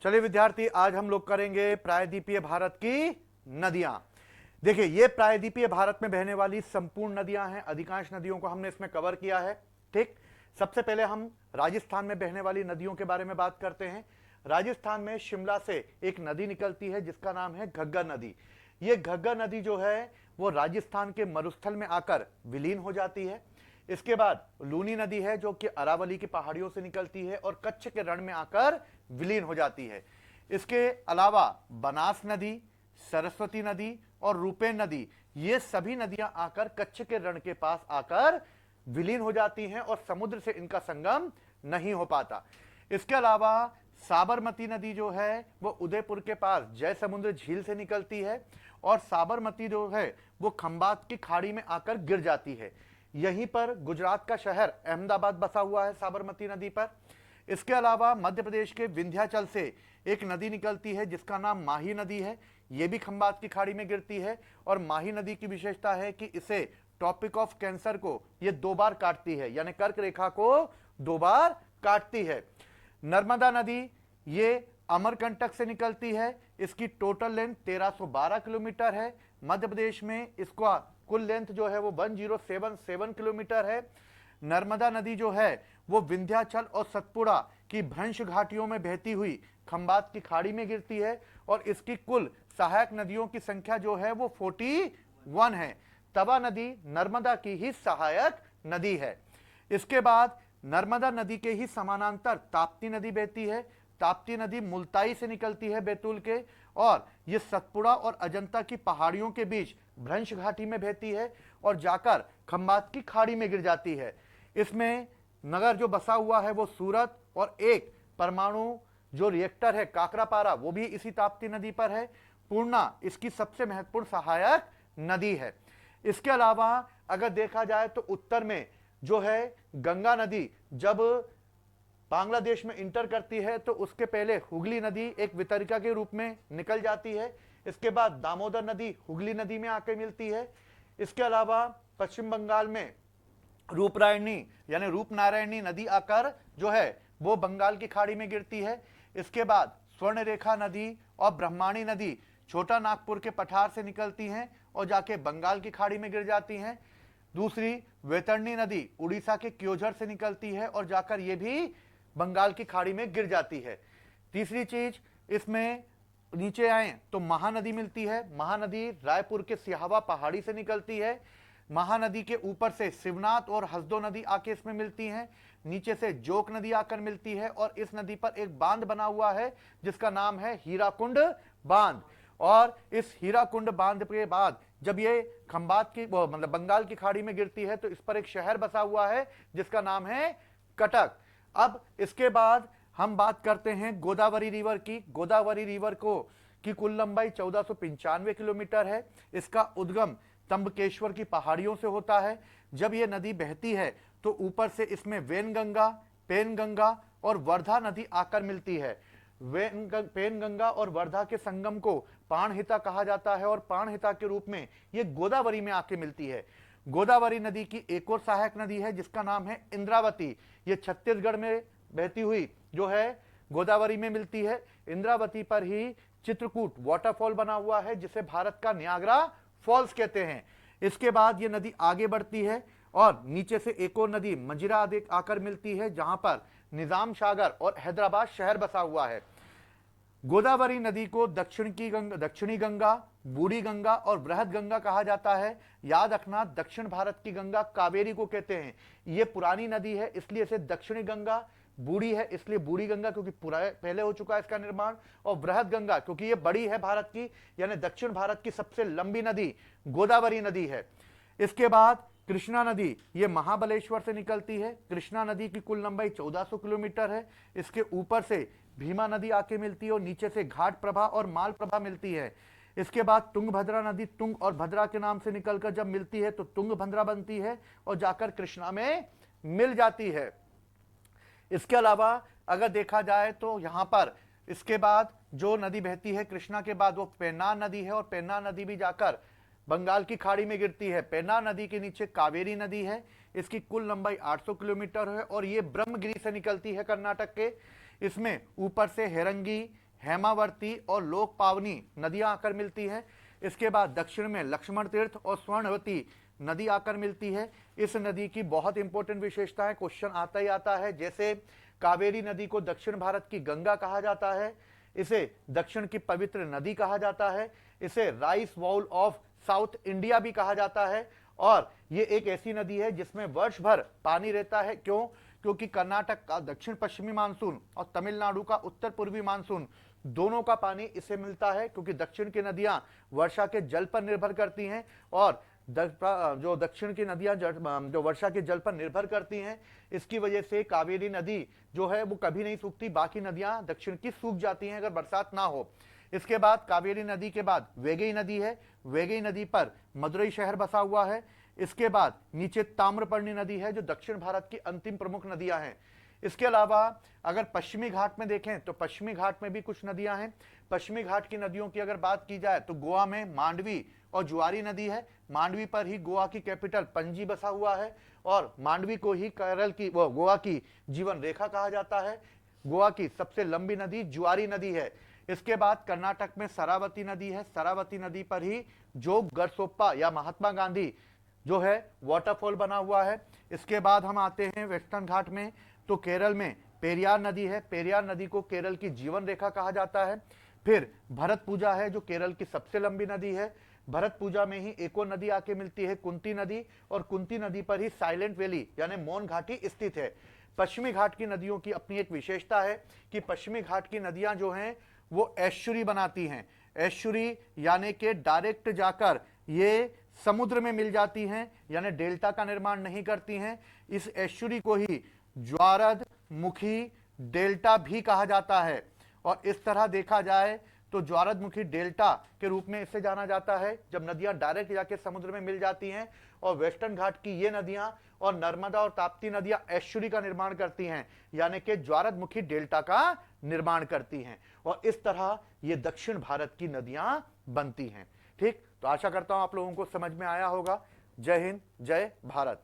चलिए विद्यार्थी, आज हम लोग करेंगे प्रायद्वीपीय भारत की नदियां। देखिए, ये प्रायद्वीपीय भारत में बहने वाली संपूर्ण नदियां हैं। अधिकांश नदियों को हमने इसमें कवर किया है। ठीक, सबसे पहले हम राजस्थान में बहने वाली नदियों के बारे में बात करते हैं। राजस्थान में शिमला से एक नदी निकलती है जिसका नाम है घग्गर नदी। ये घग्गर नदी जो है वो राजस्थान के मरुस्थल में आकर विलीन हो जाती है। इसके बाद लूनी नदी है जो कि अरावली की पहाड़ियों से निकलती है और कच्छ के रण में आकर विलीन हो जाती है। इसके अलावा बनास नदी, सरस्वती नदी और रूपेन नदी, ये सभी नदियां आकर कच्छ के रण के पास आकर विलीन हो जाती हैं और समुद्र से इनका संगम नहीं हो पाता। इसके अलावा साबरमती नदी जो है वो उदयपुर के पास जय समुद्र झील से निकलती है और साबरमती जो है वो खंबात की खाड़ी में आकर गिर जाती है। यहीं पर गुजरात का शहर अहमदाबाद बसा हुआ है साबरमती नदी पर। इसके अलावा मध्य प्रदेश के विंध्याचल से एक नदी निकलती है जिसका नाम माही नदी है। यह भी खंबात की खाड़ी में गिरती है और माही नदी की विशेषता है कि इसे टॉपिक ऑफ कैंसर को ये 2 बार काटती है, यानी कर्क रेखा को 2 बार काटती है। नर्मदा नदी ये अमरकंटक से निकलती है। इसकी टोटल लेंथ 1312 किलोमीटर है। मध्य प्रदेश में इसका कुल लेंथ जो है वो 1077 किलोमीटर है। नर्मदा नदी जो है वो विंध्याचल और सतपुड़ा की भ्रंश घाटियों में बहती हुई खंबात की खाड़ी में गिरती है और इसकी कुल सहायक नदियों की संख्या जो है वो 41 है। तवा नदी नर्मदा की ही सहायक नदी है। इसके बाद नर्मदा नदी के ही समानांतर ताप्ती नदी बहती है। ताप्ती नदी मुल्ताई से निकलती है बैतूल के, और ये सतपुड़ा और अजंता की पहाड़ियों के बीच भ्रंश घाटी में बहती है और जाकर खंबात की खाड़ी में गिर जाती है। इसमें नगर जो बसा हुआ है वो सूरत, और एक परमाणु जो रिएक्टर है काकरापारा वो भी इसी ताप्ती नदी पर है। पूर्णा इसकी सबसे महत्वपूर्ण सहायक नदी है। इसके अलावा अगर देखा जाए तो उत्तर में जो है गंगा नदी जब बांग्लादेश में इंटर करती है तो उसके पहले हुगली नदी एक वितरिका के रूप में निकल जाती है। इसके बाद दामोदर नदी हुगली नदी में आके मिलती है। इसके अलावा पश्चिम बंगाल में रूपरायणी यानी रूपनारायणी नदी आकर जो है वो बंगाल की खाड़ी में गिरती है। इसके बाद स्वर्णरेखा नदी और ब्रह्माणी नदी छोटा नागपुर के पठार से निकलती हैं और जाके बंगाल की खाड़ी में गिर जाती हैं। दूसरी वैतरणी नदी उड़ीसा के क्योझर से निकलती है और जाकर ये भी बंगाल की खाड़ी में गिर जाती है। तीसरी चीज, इसमें नीचे आए तो महानदी मिलती है। महानदी रायपुर के सिहावा पहाड़ी से निकलती है। महानदी के ऊपर से शिवनाथ और हसदो नदी आके इसमें मिलती हैं। नीचे से जोक नदी आकर मिलती है और इस नदी पर एक बांध बना हुआ है जिसका नाम है हीराकुंड बांध। और इस हीराकुंड बांध के बाद जब ये खंबात की मतलब बंगाल की खाड़ी में गिरती है तो इस पर एक शहर बसा हुआ है जिसका नाम है कटक। अब इसके बाद हम बात करते हैं गोदावरी रिवर की। गोदावरी रिवर को की कुल लंबाई 1495 किलोमीटर है। इसका उद्गम तंबकेश्वर की पहाड़ियों से होता है। जब यह नदी बहती है तो ऊपर से इसमें वेनगंगा, पेनगंगा और वर्धा नदी आकर मिलती है। पेनगंगा और वर्धा के संगम को प्राणहिता कहा जाता है और प्राणहिता के रूप में यह गोदावरी में आके मिलती है। गोदावरी नदी की एक और सहायक नदी है जिसका नाम है इंद्रावती। ये छत्तीसगढ़ में बहती हुई जो है गोदावरी में मिलती है। इंद्रावती पर ही चित्रकूट वाटरफॉल बना हुआ है जिसे भारत का नियाग्रा फॉल्स कहते हैं। इसके बाद ये नदी आगे बढ़ती है और नीचे से एक और नदी मंजिरा आकर मिलती है जहां पर निजाम सागर और हैदराबाद शहर बसा हुआ है। गोदावरी नदी को दक्षिणी गंगा, बूढ़ी गंगा और बृहद गंगा कहा जाता है। याद रखना, दक्षिण भारत की गंगा कावेरी को कहते हैं। यह पुरानी नदी है इसलिए इसे दक्षिणी गंगा, बूढ़ी है इसलिए बूढ़ी गंगा क्योंकि पहले हो चुका है इसका निर्माण, और बृहद गंगा क्योंकि यह बड़ी है भारत की, यानी दक्षिण भारत की सबसे लंबी नदी गोदावरी नदी है। इसके बाद कृष्णा नदी ये महाबलेश्वर से निकलती है। कृष्णा नदी की कुल लंबाई 1400 किलोमीटर है। इसके ऊपर से भीमा नदी आके मिलती है और नीचे से घाट प्रभा और माल प्रभा मिलती है। इसके बाद तुंगभद्रा नदी तुंग और भद्रा के नाम से निकलकर जब मिलती है तो तुंगभद्रा बनती है और जाकर कृष्णा में मिल जाती है। इसके अलावा अगर देखा जाए तो यहां पर इसके बाद जो नदी बहती है कृष्णा के बाद वो पेन्नार नदी है और पेन्नार नदी भी जाकर बंगाल की खाड़ी में गिरती है। पेन्नार नदी के नीचे कावेरी नदी है। इसकी कुल लंबाई 800 किलोमीटर है और ये ब्रह्मगिरी से निकलती है कर्नाटक के। इसमें ऊपर से हेरंगी, हेमावर्ती और लोकपावनी नदियां आकर मिलती हैं। इसके बाद दक्षिण में लक्ष्मण तीर्थ और स्वर्णवती नदी आकर मिलती है। इस नदी की बहुत इंपॉर्टेंट विशेषता है, क्वेश्चन आता ही आता है। जैसे कावेरी नदी को दक्षिण भारत की गंगा कहा जाता है, इसे दक्षिण की पवित्र नदी कहा जाता है, इसे rice bowl of south India भी कहा जाता है। और ये एक ऐसी नदी है जिसमें वर्ष भर पानी रहता है। क्यों? क्योंकि कर्नाटक का दक्षिण पश्चिमी मानसून और तमिलनाडु का उत्तर पूर्वी मानसून दोनों का पानी इसे मिलता है, क्योंकि दक्षिण की नदियां वर्षा के जल पर निर्भर करती हैं और जो दक्षिण की नदियां जो वर्षा के जल पर निर्भर करती हैं, इसकी वजह से कावेरी नदी जो है वो कभी नहीं सूखती। बाकी नदियां दक्षिण की सूख जाती हैं अगर बरसात ना हो। इसके बाद कावेरी नदी के बाद वैगई नदी है, वैगई नदी पर मदुरई शहर बसा हुआ है। इसके बाद नीचे ताम्रपर्णी नदी है जो दक्षिण भारत की अंतिम प्रमुख नदियां हैं। इसके अलावा अगर पश्चिमी घाट में देखें तो पश्चिमी घाट में भी कुछ नदियां हैं। पश्चिमी घाट की नदियों की अगर बात की जाए तो गोवा में मांडवी और जुआरी नदी है। मांडवी पर ही गोवा की कैपिटल पणजी बसा हुआ है और मांडवी को ही केरल की गोवा की जीवन रेखा कहा जाता है। गोवा की सबसे लंबी नदी जुआरी नदी है। इसके बाद कर्नाटक में शरावती नदी है। शरावती नदी पर ही जोग गरसोप्पा या महात्मा गांधी जो है वाटरफॉल बना हुआ है। इसके बाद हम आते हैं वेस्टर्न घाट में, तो केरल में पेरियार नदी है। पेरियार नदी को केरल की जीवन रेखा कहा जाता है। फिर भरतपुजा है जो केरल की सबसे लंबी नदी है। भरतपुजा में ही एक और नदी आके मिलती है, कुंती नदी, और कुंती नदी पर ही साइलेंट वैली यानी मौन घाटी स्थित है। पश्चिमी घाट की नदियों की अपनी एक विशेषता है कि पश्चिमी घाट की नदियां जो हैं वो एस्चुरी बनाती हैं। एस्चुरी यानी कि डायरेक्ट जाकर ये समुद्र में मिल जाती हैं, यानी डेल्टा का निर्माण नहीं करती हैं। इस एस्चुरी को ही ज्वारद मुखी डेल्टा भी कहा जाता है। और इस तरह देखा जाए तो ज्वारदमुखी डेल्टा के रूप में इसे जाना जाता है जब नदियां डायरेक्ट जाके समुद्र में मिल जाती हैं। और वेस्टर्न घाट की ये नदियां और नर्मदा और ताप्ती नदियां एस्चुरी का निर्माण करती हैं, यानी कि ज्वारदमुखी डेल्टा का निर्माण करती हैं। और इस तरह ये दक्षिण भारत की नदियां बनती हैं। ठीक, तो आशा करता हूं आप लोगों को समझ में आया होगा। जय हिंद, जय भारत।